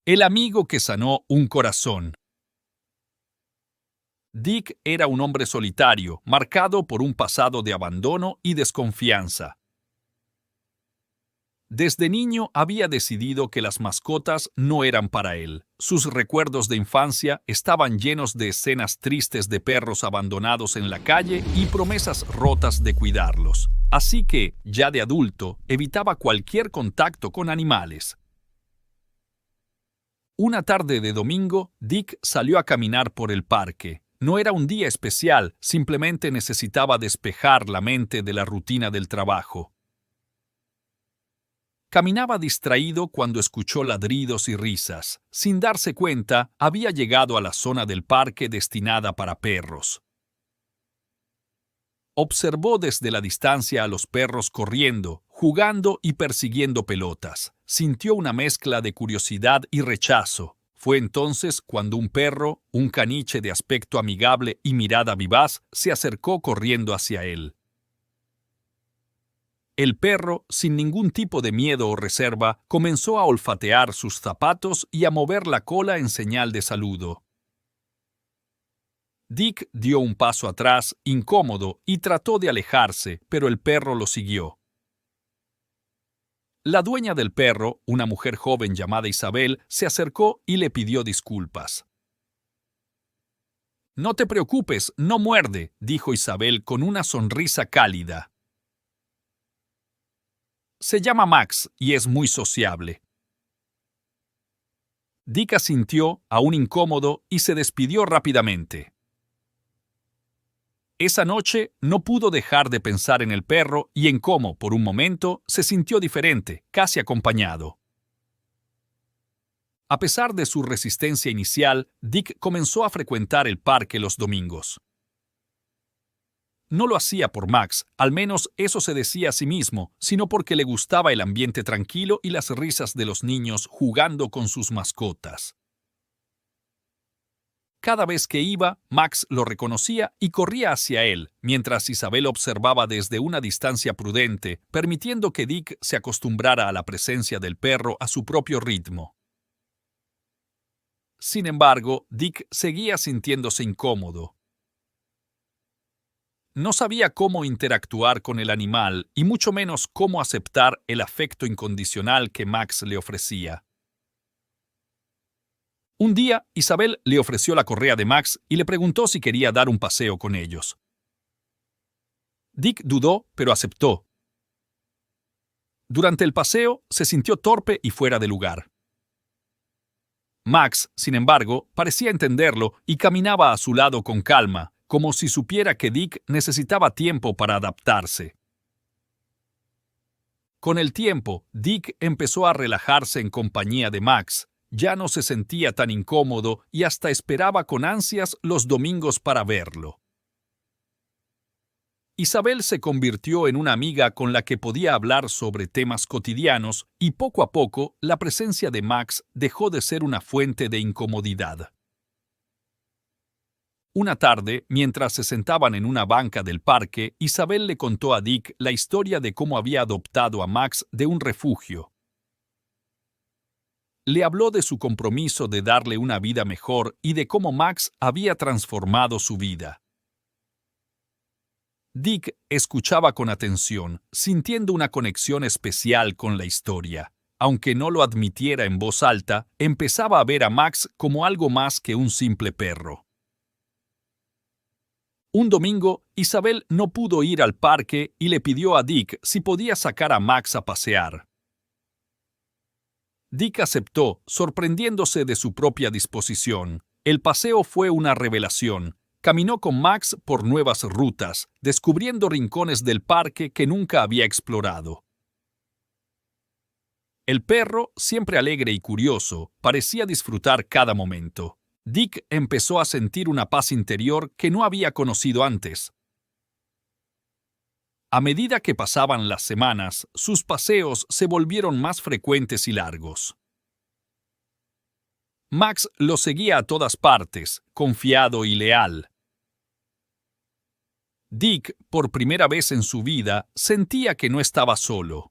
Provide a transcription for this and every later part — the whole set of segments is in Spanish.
El amigo que sanó un corazón. Dick era un hombre solitario, marcado por un pasado de abandono y desconfianza. Desde niño había decidido que las mascotas no eran para él. Sus recuerdos de infancia estaban llenos de escenas tristes de perros abandonados en la calle y promesas rotas de cuidarlos. Así que, ya de adulto, evitaba cualquier contacto con animales. Una tarde de domingo, Dick salió a caminar por el parque. No era un día especial, simplemente necesitaba despejar la mente de la rutina del trabajo. Caminaba distraído cuando escuchó ladridos y risas. Sin darse cuenta, había llegado a la zona del parque destinada para perros. Observó desde la distancia a los perros corriendo, jugando y persiguiendo pelotas. Sintió una mezcla de curiosidad y rechazo. Fue entonces cuando un perro, un caniche de aspecto amigable y mirada vivaz, se acercó corriendo hacia él. El perro, sin ningún tipo de miedo o reserva, comenzó a olfatear sus zapatos y a mover la cola en señal de saludo. Dick dio un paso atrás, incómodo, y trató de alejarse, pero el perro lo siguió. La dueña del perro, una mujer joven llamada Isabel, se acercó y le pidió disculpas. «No te preocupes, no muerde», dijo Isabel con una sonrisa cálida. «Se llama Max y es muy sociable». Dick asintió, aún incómodo, y se despidió rápidamente. Esa noche no pudo dejar de pensar en el perro y en cómo, por un momento, se sintió diferente, casi acompañado. A pesar de su resistencia inicial, Dick comenzó a frecuentar el parque los domingos. No lo hacía por Max, al menos eso se decía a sí mismo, sino porque le gustaba el ambiente tranquilo y las risas de los niños jugando con sus mascotas. Cada vez que iba, Max lo reconocía y corría hacia él, mientras Isabel observaba desde una distancia prudente, permitiendo que Dick se acostumbrara a la presencia del perro a su propio ritmo. Sin embargo, Dick seguía sintiéndose incómodo. No sabía cómo interactuar con el animal y mucho menos cómo aceptar el afecto incondicional que Max le ofrecía. Un día, Isabel le ofreció la correa de Max y le preguntó si quería dar un paseo con ellos. Dick dudó, pero aceptó. Durante el paseo, se sintió torpe y fuera de lugar. Max, sin embargo, parecía entenderlo y caminaba a su lado con calma, como si supiera que Dick necesitaba tiempo para adaptarse. Con el tiempo, Dick empezó a relajarse en compañía de Max. Ya no se sentía tan incómodo y hasta esperaba con ansias los domingos para verlo. Isabel se convirtió en una amiga con la que podía hablar sobre temas cotidianos y poco a poco la presencia de Max dejó de ser una fuente de incomodidad. Una tarde, mientras se sentaban en una banca del parque, Isabel le contó a Dick la historia de cómo había adoptado a Max de un refugio. Le habló de su compromiso de darle una vida mejor y de cómo Max había transformado su vida. Dick escuchaba con atención, sintiendo una conexión especial con la historia. Aunque no lo admitiera en voz alta, empezaba a ver a Max como algo más que un simple perro. Un domingo, Isabel no pudo ir al parque y le pidió a Dick si podía sacar a Max a pasear. Dick aceptó, sorprendiéndose de su propia disposición. El paseo fue una revelación. Caminó con Max por nuevas rutas, descubriendo rincones del parque que nunca había explorado. El perro, siempre alegre y curioso, parecía disfrutar cada momento. Dick empezó a sentir una paz interior que no había conocido antes. A medida que pasaban las semanas, sus paseos se volvieron más frecuentes y largos. Max lo seguía a todas partes, confiado y leal. Dick, por primera vez en su vida, sentía que no estaba solo.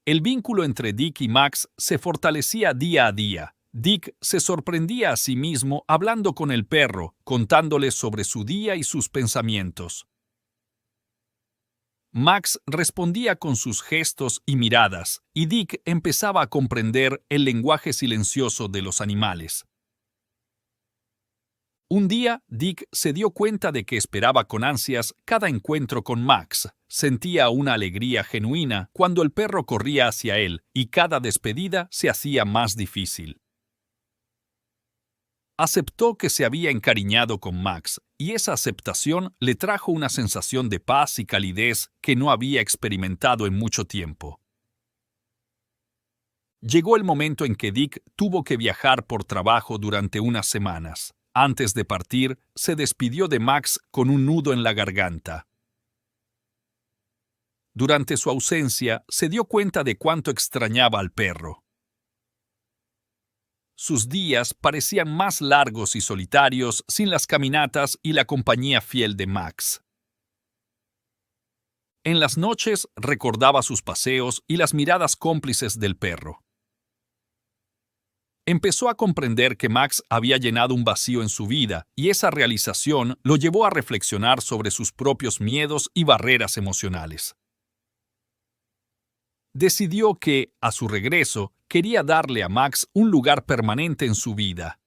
El vínculo entre Dick y Max se fortalecía día a día. Dick se sorprendía a sí mismo hablando con el perro, contándole sobre su día y sus pensamientos. Max respondía con sus gestos y miradas, y Dick empezaba a comprender el lenguaje silencioso de los animales. Un día, Dick se dio cuenta de que esperaba con ansias cada encuentro con Max. Sentía una alegría genuina cuando el perro corría hacia él, y cada despedida se hacía más difícil. Aceptó que se había encariñado con Max, y esa aceptación le trajo una sensación de paz y calidez que no había experimentado en mucho tiempo. Llegó el momento en que Dick tuvo que viajar por trabajo durante unas semanas. Antes de partir, se despidió de Max con un nudo en la garganta. Durante su ausencia, se dio cuenta de cuánto extrañaba al perro. Sus días parecían más largos y solitarios sin las caminatas y la compañía fiel de Max. En las noches recordaba sus paseos y las miradas cómplices del perro. Empezó a comprender que Max había llenado un vacío en su vida, y esa realización lo llevó a reflexionar sobre sus propios miedos y barreras emocionales. Decidió que, a su regreso, quería darle a Max un lugar permanente en su vida.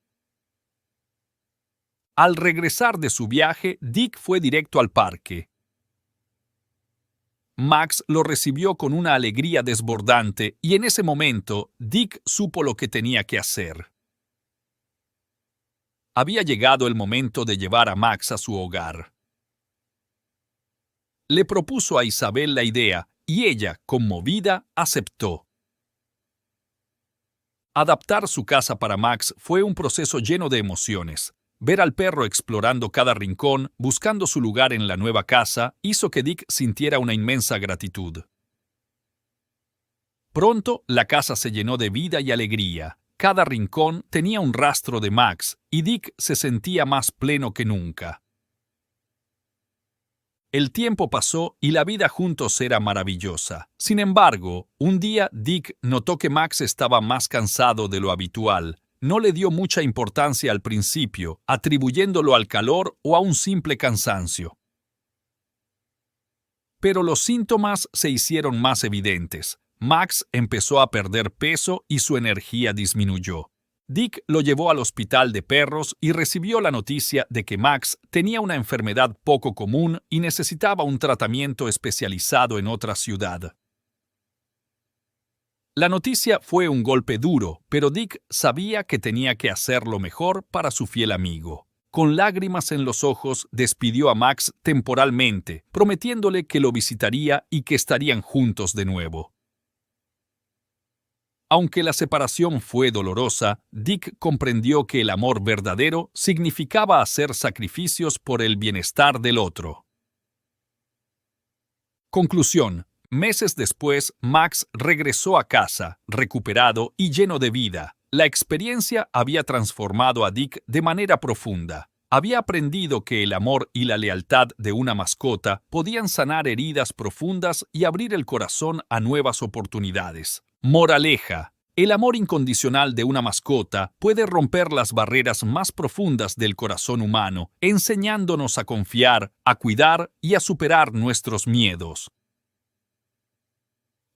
Al regresar de su viaje, Dick fue directo al parque. Max lo recibió con una alegría desbordante y en ese momento Dick supo lo que tenía que hacer. Había llegado el momento de llevar a Max a su hogar. Le propuso a Isabel la idea y ella, conmovida, aceptó. Adaptar su casa para Max fue un proceso lleno de emociones. Ver al perro explorando cada rincón, buscando su lugar en la nueva casa, hizo que Dick sintiera una inmensa gratitud. Pronto, la casa se llenó de vida y alegría. Cada rincón tenía un rastro de Max, y Dick se sentía más pleno que nunca. El tiempo pasó y la vida juntos era maravillosa. Sin embargo, un día Dick notó que Max estaba más cansado de lo habitual. No le dio mucha importancia al principio, atribuyéndolo al calor o a un simple cansancio. Pero los síntomas se hicieron más evidentes. Max empezó a perder peso y su energía disminuyó. Dick lo llevó al hospital de perros y recibió la noticia de que Max tenía una enfermedad poco común y necesitaba un tratamiento especializado en otra ciudad. La noticia fue un golpe duro, pero Dick sabía que tenía que hacer lo mejor para su fiel amigo. Con lágrimas en los ojos, despidió a Max temporalmente, prometiéndole que lo visitaría y que estarían juntos de nuevo. Aunque la separación fue dolorosa, Dick comprendió que el amor verdadero significaba hacer sacrificios por el bienestar del otro. Conclusión. Meses después, Max regresó a casa, recuperado y lleno de vida. La experiencia había transformado a Dick de manera profunda. Había aprendido que el amor y la lealtad de una mascota podían sanar heridas profundas y abrir el corazón a nuevas oportunidades. Moraleja. El amor incondicional de una mascota puede romper las barreras más profundas del corazón humano, enseñándonos a confiar, a cuidar y a superar nuestros miedos.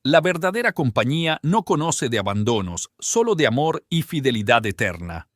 La verdadera compañía no conoce de abandonos, solo de amor y fidelidad eterna.